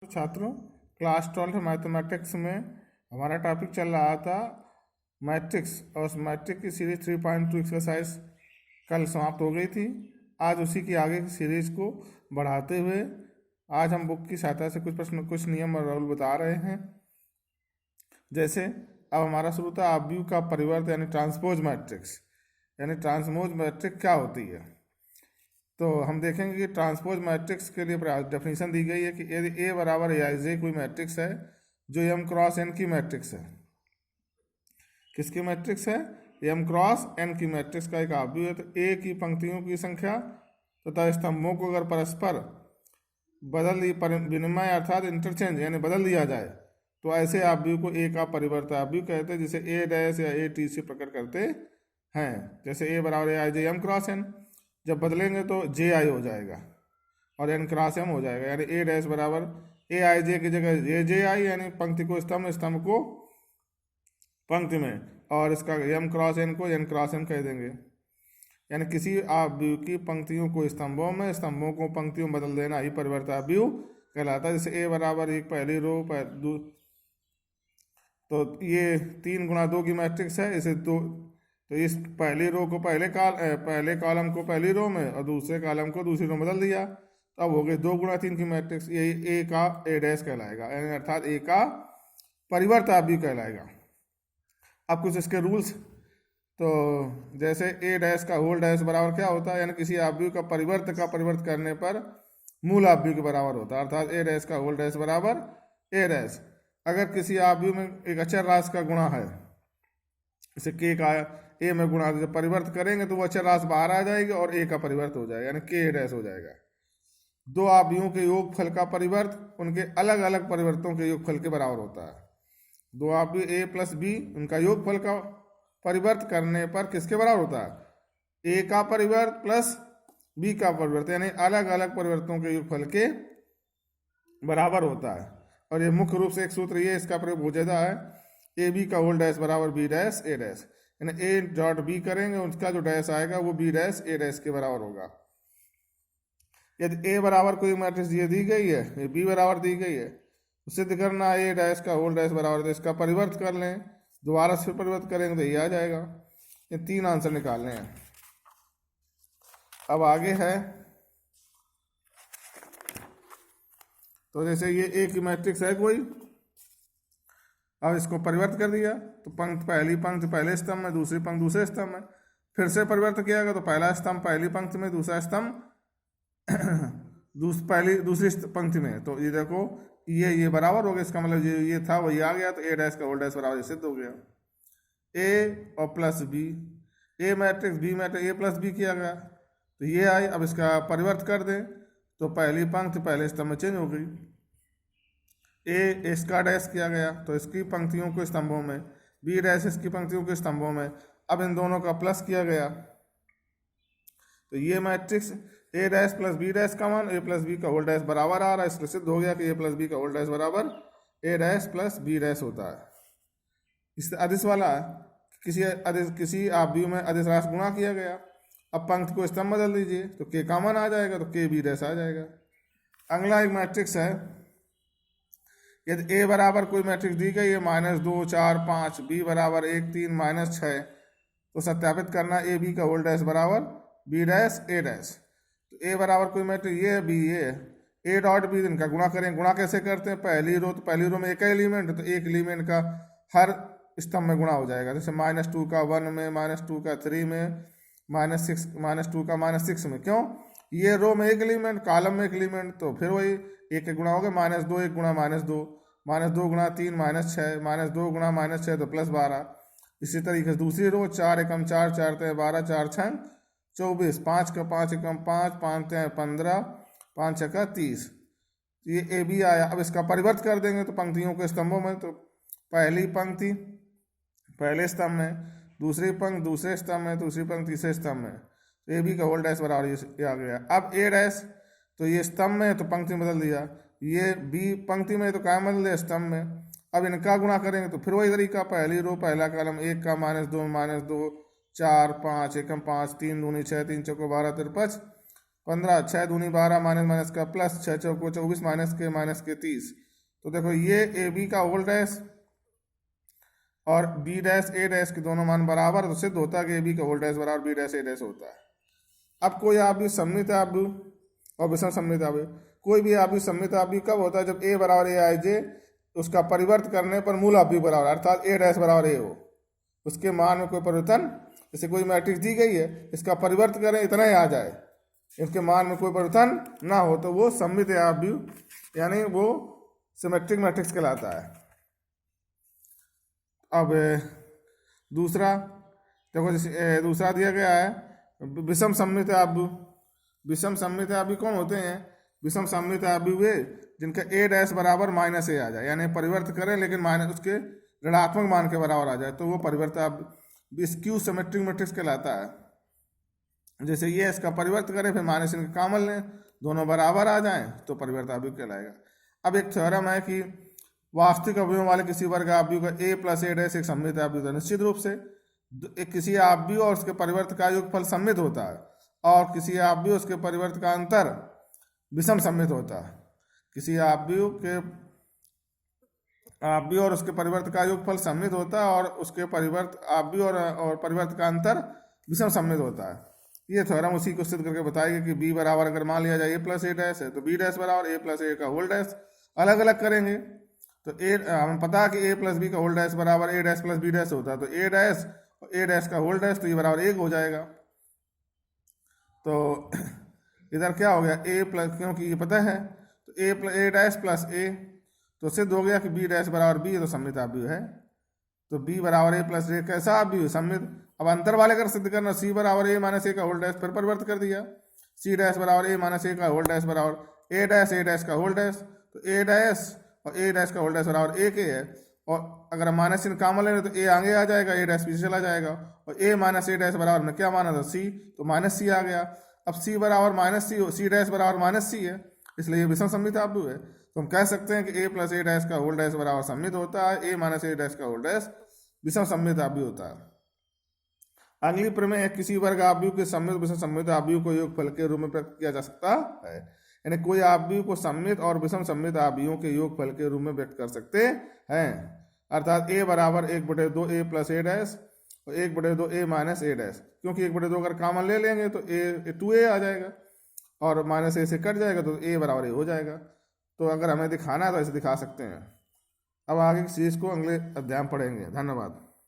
छात्रों, class 12 mathematics में हमारा टॉपिक चल रहा था मैट्रिक्स, और उस मैट्रिक की सीरीज 3.2 एक्सरसाइज कल समाप्त हो गई थी। आज उसी की आगे की सीरीज को बढ़ाते हुए आज हम बुक की सहायता से कुछ प्रश्न, कुछ नियम और रूल बता रहे हैं। जैसे अब हमारा शुरू था आव्यूह का परिवर्त यानी ट्रांसपोज मैट्रिक्स। यानी ट्रांसपोज मैट्रिक्स क्या होती है, तो हम देखेंगे कि ट्रांसपोज मैट्रिक्स के लिए डेफिनेशन दी गई है कि यदि ए बराबर ए आई जे कोई मैट्रिक्स है जो एम क्रॉस एन की मैट्रिक्स है। किसकी मैट्रिक्स है? एम क्रॉस एन की मैट्रिक्स का एक आव्यूह है। तो ए की पंक्तियों की संख्या तथा स्तंभों को अगर परस्पर विनिमय अर्थात इंटरचेंज यानी बदल दिया जाए तो ऐसे आव्यूह को ए का परिवर्त आव्यूह कहते हैं, जिसे ए डैश या ए टी से प्रकट करते हैं। जैसे ए बराबर ए आई जे एम क्रॉस एन, जब बदलेंगे तो जे आई हो जाएगा और एन क्रॉस एम हो जाएगा। यानी ए डैश बराबर ए आई जे की जगह जे जे आई, यानी पंक्ति को स्तंभ, स्तंभ को पंक्ति में, और इसका एम क्रॉस एन को एन क्रॉस एम कह देंगे। यानी किसी आव्यूह की पंक्तियों को स्तंभों में, स्तंभों को पंक्तियों में बदल देना ही परिवर्त आव्यूह कहलाता है। जैसे ए बराबर एक पहली रो तो ये 3 गुणा 2 की मैट्रिक्स है। इसे तो इस पहली रो को पहले कॉलम को पहली रो में और दूसरे कॉलम को दूसरी रो में बदल दिया, तो अब हो गई 2 गुणा 3 की मैट्रिक्स। यही ए का ए डैश कहलाएगा, यानी अर्थात ए का परिवर्त आव्यूह कहलाएगा। अब कुछ इसके रूल्स, तो जैसे ए डैश का होल डैश बराबर क्या होता है, यानी किसी आव्यूह का परिवर्त करने पर मूल आव्यूह के बराबर होता है। अर्थात ए डैश का होल डैश बराबर ए डैश। अगर किसी आव्यूह में एक अचर राशि का गुणा है, जैसे के का ए में गुणा, जब परिवर्त करेंगे तो वो अचर राशि बाहर आ जाएगी और ए का परिवर्त हो जाएगा, यानी के डैश हो जाएगा। 2 आव्यूहों के योगफल का परिवर्त उनके अलग अलग परिवर्तों के योगफल के बराबर होता है। 2 आव्यूह ए प्लस बी, उनका योगफल का परिवर्त करने पर किसके बराबर होता है? ए का परिवर्त प्लस बी का परिवर्त, यानी अलग अलग परिवर्तनों के योगफल के बराबर होता है। और ये मुख्य रूप से एक सूत्र ये इसका प्रयोग हो जाता है, ए बी का होल डैश बराबर बी डैश ए डैश, यानी ए डॉट बी करेंगे, उसका जो डैश आएगा वो बी डैश ए डैश के बराबर होगा। यदि ए बराबर कोई मैट्रिक्स ये दी गई है, ये बी बराबर दी गई है, तो सिद्ध करना ए डैश का होल डैश बराबर, तो इसका परिवर्त कर लें, दोबारा से परिवर्त करेंगे तो ये आ जाएगा। ये 3 आंसर निकालने हैं। अब आगे है, तो जैसे ये ए की मैट्रिक्स है कोई, अब इसको परिवर्त कर दिया तो पहली पंक्ति पहले स्तंभ में, दूसरी पंक्ति दूसरे स्तंभ में, फिर से परिवर्त किया गया तो पहला स्तंभ पहली पंक्ति में, दूसरा स्तंभ दूसरी पंक्ति में। तो ये देखो ये बराबर हो गया, इसका मतलब ये था वही आ गया, तो ए डैश का होल डैश बराबर सिद्ध हो गया। ए और plus B, A matrix B matrix A plus B किया गया, तो ये आई। अब इसका परिवर्त कर दें तो पहली पंक्ति पहले स्तंभ में चेंज हो गई। ए इसका डैश किया गया तो इसकी पंक्तियों को स्तंभों में, बी डैश इसकी पंक्तियों के स्तंभों में। अब इन दोनों का प्लस किया गया तो ये matrix A dash plus B dash का मान ए प्लस बी का होल डैश बराबर आ रहा है, इसलिए सिद्ध हो गया कि ए प्लस बी का होल डैश बराबर A dash plus B dash होता है। इससे अदिश वाला किसी आव्यूह में अदिश राशि गुणा किया गया, अब पंक्ति को स्तंभ बदल दीजिए तो के का मान आ जाएगा, तो के बी डैश आ जाएगा। अगला एक मैट्रिक्स है, यदि ए बराबर कोई मैट्रिक्स दी गई है -2 4 5, बी बराबर 1 3 -6, तो सत्यापित करना ए बी का होल डैश बराबर बी डैश ए डैश। तो ए बराबर कोई मैट्रिक्स ये बी, ये ए डॉट बी, इनका गुणा करें। गुणा कैसे करते हैं? पहली रो, तो पहली रो में एक एलिमेंट है तो एक एलिमेंट का हर स्तंभ में गुणा हो जाएगा। जैसे -2 का 1 में, -2 का 3 में, -2 का -6 में। क्यों? ये रो में एक एलिमेंट, कॉलम में एक एलिमेंट, तो फिर वही एक गुणा हो गया, -2 1 गुणा -2, -2 गुणा 3 -6, -2 गुणा -6 तो +12। इसी तरीके से दूसरी रो 4 एकम 4 4 3 12 4 6 24, 5 का 5 एकम 5 5 3 15 5 6 का 30। ये ए बी आया। अब इसका परिवर्त कर देंगे तो पंक्तियों के स्तंभों में, तो पहली पंक्ति पहले स्तंभ में, दूसरी पंक्ति दूसरे स्तंभ में, दूसरी पंक्ति तीसरे स्तंभ में, तो ए बी का होल डैश बराबर ये आ गया। अब ए डैश, तो ये स्तंभ में तो पंक्ति में बदल दिया, ये बी पंक्ति में तो क्या बदल दिया स्तंभ में। अब इनका गुणा करेंगे तो फिर वही तरीका, पहली रो पहला कॉलम 1 का -2 4 5 एकम 5 3 दूनी 6 3 चौको 12 53 15, 6 दूनी 12 माइनस माइनस का प्लस 6 चौको 24 माइनस के 30। तो देखो ये ए बी का होल डैश और बी डैश ए डैश के दोनों मान बराबर, तो सिद्ध होता है कि ए बी का होल डैश बराबर बी डैश ए डैश होता है। अब कोई आव्यूह सममित आव्यूह और विषम सममित आव्यूह, कोई भी आव्यूह सममित आव्यूह कब होता है? जब ए बराबर ए आई जे उसका परिवर्त करने पर मूल आव्यूह बराबर, अर्थात ए डैश बराबर ए हो, उसके मान में कोई परिवर्तन, जैसे कोई मैट्रिक्स दी गई है, इसका परिवर्त करें इतना ही आ जाए, इसके मान में कोई परिवर्तन ना हो, तो वो सममित आव्यूह यानी वो सिमेट्रिक मैट्रिक्स कहलाता है। अब दूसरा देखो, जैसे दूसरा दिया गया है विषम सममित आव्यूह। विषम सममित आव्यूह कौन होते हैं? विषम सममित आव्यूह वे जिनका ए डैश बराबर माइनस ए आ जाए, यानी परिवर्त करें लेकिन माइनस उसके ऋणात्मक मान के बराबर आ जाए, तो वो परिवर्त आव्यूह स्क्यू सिमेट्रिक मैट्रिक्स कहलाता है। जैसे ये इसका परिवर्त करें फिर माइनस इनके कॉमन लें, दोनों बराबर आ जाएं तो परिवर्त आव्यूह कहलाएगा। अब एक थ्योरम है कि वास्तविक अवयवों वाले किसी वर्ग आव्यूह का ए प्लस ए डैश एक सममित आव्यूह है। निश्चित रूप से एक किसी आव्यूह और उसके परिवर्त का योगफल सममित होता है, और किसी आव्यूह उसके परिवर्त का अंतर विषम सममित होता है। किसी आव्यूह और उसके परिवर्त का योगफल सममित होता है, और उसके परिवर्त आव्यूह और परिवर्त का अंतर विषम सममित होता है। ये थ्योरम उसी को सिद्ध करके बताएगा कि बी बराबर अगर मान लिया जाए ए प्लस ए डैश है, तो बी डैश बराबर ए प्लस ए का होल डैश। अलग अलग करेंगे तो हमें पता है कि ए प्लस बी का होल डैश बराबर A dash plus B dash होता है, तो ए डैश और ए डैश का होल डैश, तो ये बराबर 1 हो जाएगा। तो इधर क्या हो गया? ए प्लस, क्योंकि ये पता है तो ए डैश प्लस ए, तो सिद्ध हो गया कि बी डैश बराबर बी है, तो सममित आव्यूह है। तो बी बराबर ए प्लस ए कैसा आव्यूह? सममित। अब अंतर वाले कर सिद्ध करना, सी बराबर ए माइनस ए का होल डैश, फिर परिवर्त कर दिया, सी डैश बराबर ए माइनस ए का होल डैश बराबर ए डैश का होल डैश, तो ए डैश और ए डैश का होल डैश बराबर ए के है, और अगर हम माइनस इन कॉमन लेंगे तो ए आगे आ जाएगा, ए डैश पीछे चला जाएगा, और ए माइनस ए डैश बराबर में क्या माना था? सी, तो माइनस सी आ गया। अब सी बराबर माइनस सी, सी डैश बराबर माइनस सी है, इसलिए विषम सममित आव्यूह है। तो हम कह सकते हैं कि ए प्लस ए डैश का होल डैश बराबर सममित होता है, ए माइनस ए डैश का होल डैश विषम सममित आव्यूह होता है। अगली प्रमेय है किसी वर्ग आव्यूह के सममित विषम सममित आव्यूह को योगफल के रूप में व्यक्त किया जा सकता है। यानी कोई आव्यूह को सममित और विषम सममित आव्यूहों के योगफल के रूप में व्यक्त कर सकते हैं, अर्थात ए बराबर 1/2 ए प्लस ए डैश और 1/2 ए माइनस ए डैश, क्योंकि 1/2 अगर कॉमन ले लेंगे तो ए 2a आ जाएगा और माइनस ए से कट जाएगा, तो ए बराबर ए हो जाएगा। तो अगर हमें दिखाना है तो ऐसे दिखा सकते हैं। अब आगे की चीज़ को अगले अध्याय में पढ़ेंगे। धन्यवाद।